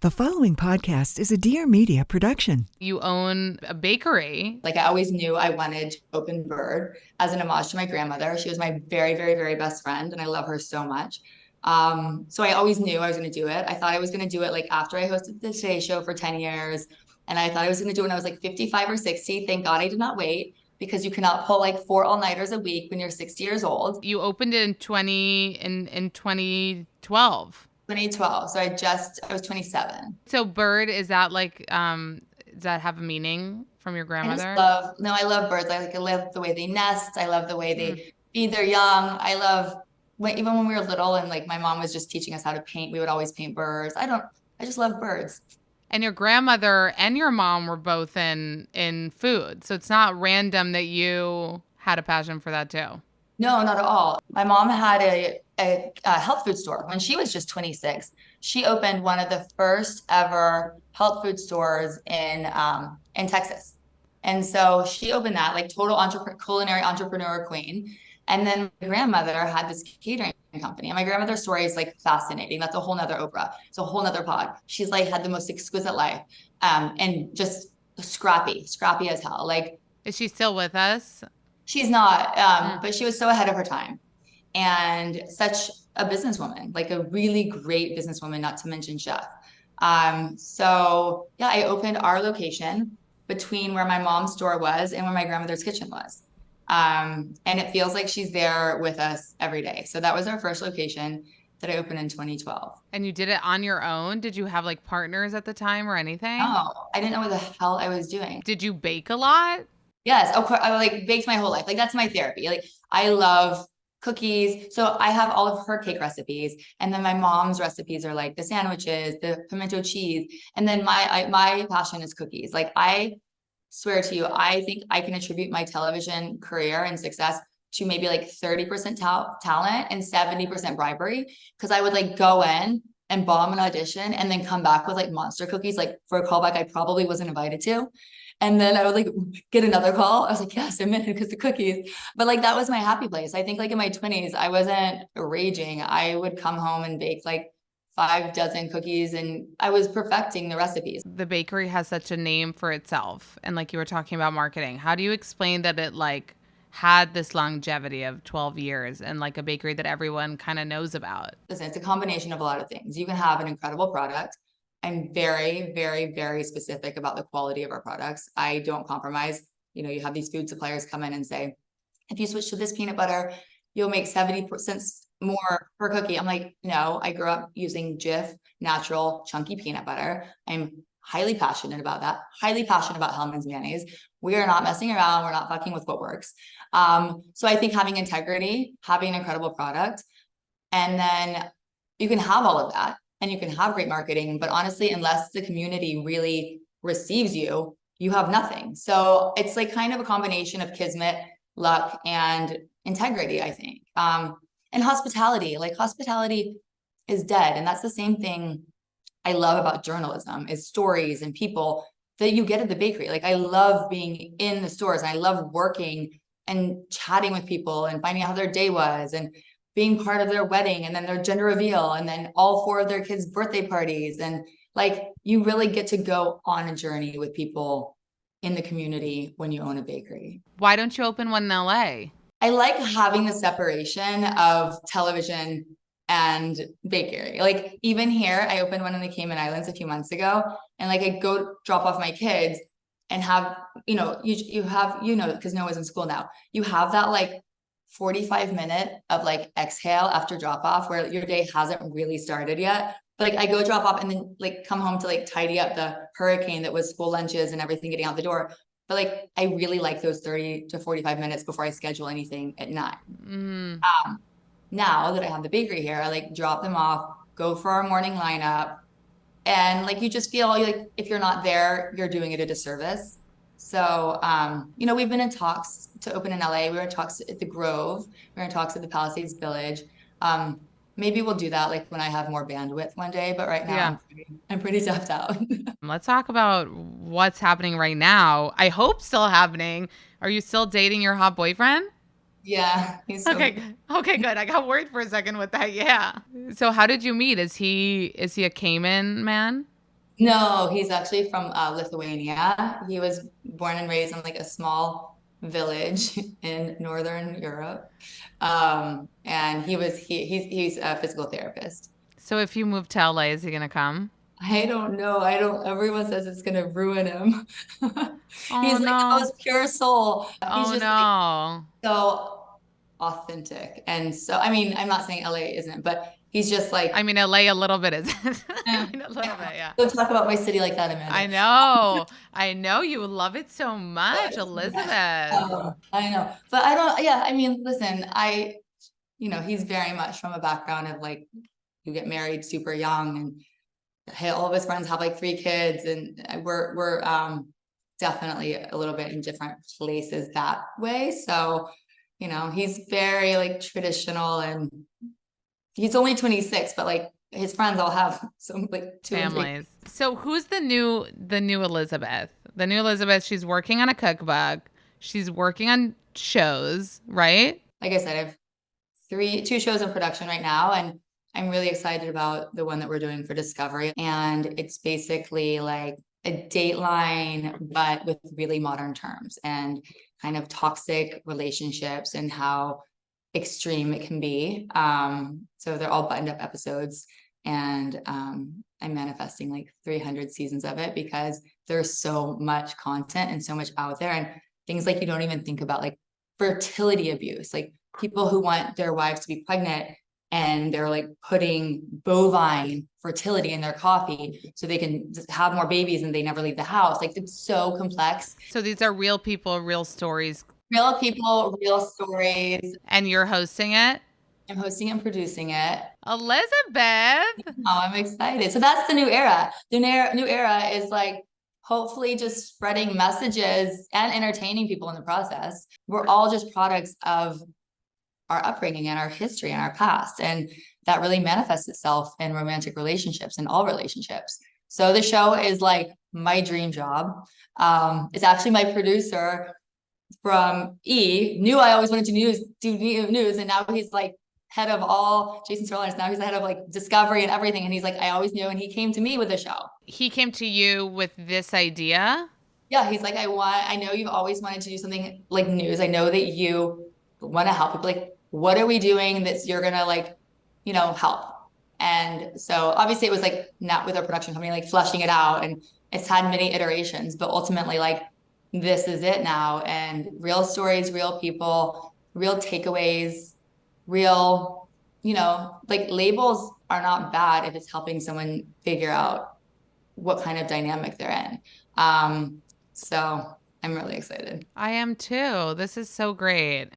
The following podcast is a Dear Media production. You own a bakery. Like I always knew I wanted to open Bird as an homage to my grandmother. She was my very, very, very best friend, and I love her so much. So I always knew I was going to do it. I thought I was going to do it like after I hosted the Today Show for 10 years. And I thought I was going to do it when I was like 55 or 60. Thank God I did not wait, because you cannot pull like 4 all-nighters a week when you're 60 years old. You opened it in 2012. 2012. So I was 27. So Bird, is that like does that have a meaning from your grandmother? I love birds. I love the way they nest. I love the way they feed their young. I love even when we were little and like my mom was just teaching us how to paint, we would always paint birds. I just love birds. And your grandmother and your mom were both in food. So it's not random that you had a passion for that too. No, not at all. My mom had a health food store when she was just 26. She opened one of the first ever health food stores in Texas. And so she opened that, like total culinary entrepreneur queen. And then my grandmother had this catering company. And my grandmother's story is like fascinating. That's a whole nother Oprah. It's a whole nother pod. She's like had the most exquisite life and just scrappy as hell. Like, is she still with us? She's not, but she was so ahead of her time and such a businesswoman, like a really great businesswoman, not to mention chef. So yeah, I opened our location between where my mom's store was and where my grandmother's kitchen was. And it feels like she's there with us every day. So that was our first location that I opened in 2012. And you did it on your own? Did you have like partners at the time or anything? No, I didn't know what the hell I was doing. Did you bake a lot? Yes, of course. I like baked my whole life. Like that's my therapy. Like I love cookies. So I have all of her cake recipes. And then my mom's recipes are like the sandwiches, the pimento cheese. And then my passion is cookies. Like I swear to you, I think I can attribute my television career and success to maybe like 30% talent and 70% bribery. Cause I would like go in and bomb an audition and then come back with like monster cookies, like for a callback I probably wasn't invited to. And then I would like get another call. I was like, yes, I'm in because the cookies. But like that was my happy place. I think like in my 20s, I wasn't raging. I would come home and bake like 5 dozen cookies and I was perfecting the recipes. The bakery has such a name for itself. And like you were talking about marketing, how do you explain that it like had this longevity of 12 years and like a bakery that everyone kind of knows about? Listen, it's a combination of a lot of things. You can have an incredible product. I'm very, very, very specific about the quality of our products. I don't compromise. You know, you have these food suppliers come in and say, if you switch to this peanut butter, you'll make 70% more per cookie. I'm like, no, I grew up using Jif natural chunky peanut butter. I'm highly passionate about that. Highly passionate about Hellmann's mayonnaise. We are not messing around. We're not fucking with what works. So I think having integrity, having an incredible product, and then you can have all of that. And you can have great marketing, but honestly, unless the community really receives you, you have nothing. So it's like kind of a combination of kismet, luck, and integrity, I think. And hospitality, like hospitality is dead. And that's the same thing I love about journalism is stories and people that you get at the bakery. Like I love being in the stores and I love working and chatting with people and finding out how their day was and being part of their wedding and then their gender reveal and then all 4 of their kids' birthday parties. And like, you really get to go on a journey with people in the community when you own a bakery. Why don't you open one in LA? I like having the separation of television and bakery. Like even here, I opened one in the Cayman Islands a few months ago and like I go drop off my kids and have, you have, because Noah's in school now, you have that like 45-minute of like exhale after drop off where your day hasn't really started yet. But like I go drop off and then like come home to like tidy up the hurricane that was school lunches and everything getting out the door. But like I really like those 30 to 45 minutes before I schedule anything at night. Now that I have the bakery here, I like drop them off, go for our morning lineup. And like you just feel like if you're not there, you're doing it a disservice. So, we've been in talks to open in LA. We were in talks at the Grove. We were in talks at the Palisades Village. Maybe we'll do that like when I have more bandwidth one day. But right now I'm pretty tapped out. Let's talk about what's happening right now. I hope still happening. Are you still dating your hot boyfriend? Yeah. He's okay, good. I got worried for a second with that. Yeah. So how did you meet? Is he a Cayman man? No, he's actually from Lithuania. He was born and raised in like a small village in Northern Europe. And he's a physical therapist. So if you move to LA, is he gonna come? I don't know. I don't, everyone says it's gonna ruin him. Oh He's like the no. most pure soul. He's Oh just like no. so authentic. And so, I mean, I'm not saying LA isn't, but he's just I like, mean, LA a little bit is. I eh, mean, a little bit, yeah. don't talk about my city like that, Amanda. I know. I know you love it so much, Elizabeth. I know. But I don't, yeah, I mean, listen, he's very much from a background of like, you get married super young and hey, all of his friends have like 3 kids and we're definitely a little bit in different places that way. So, he's very like traditional and he's only 26, but like his friends all have some like 2 and 3. Families. So who's the new Elizabeth? The new Elizabeth, she's working on a cookbook. She's working on shows, right? Like I said, I have 2 shows in production right now, and I'm really excited about the one that we're doing for Discovery. And it's basically like a Dateline, but with really modern terms and kind of toxic relationships and how extreme it can be. So they're all buttoned up episodes, and I'm manifesting like 300 seasons of it because there's so much content and so much out there, and things like you don't even think about, like fertility abuse, like people who want their wives to be pregnant and they're like putting bovine fertility in their coffee so they can just have more babies and they never leave the house. Like it's so complex. So these are real people, real stories, Real people, real stories. and you're hosting it? I'm hosting and producing it. Elizabeth. Oh, I'm excited. So that's the new era. The new era is like hopefully just spreading messages and entertaining people in the process. We're all just products of our upbringing and our history and our past. And that really manifests itself in romantic relationships and all relationships. So the show is like my dream job. It's actually my producer from knew I always wanted to do news. And now he's like head of all Jason Sterling. Now he's the head of like Discovery and everything. And he's like, I always knew. And he came to me with a show. He came to you with this idea? Yeah. He's like, I know you've always wanted to do something like news. I know that you want to help people. Like, what are we doing that you're going to like, help? And so obviously it was like not with our production company, like fleshing it out, and it's had many iterations, but ultimately like this is it now. And real stories, real people, real takeaways, real, like labels are not bad if it's helping someone figure out what kind of dynamic they're in. So I'm really excited. I am too. This is so great.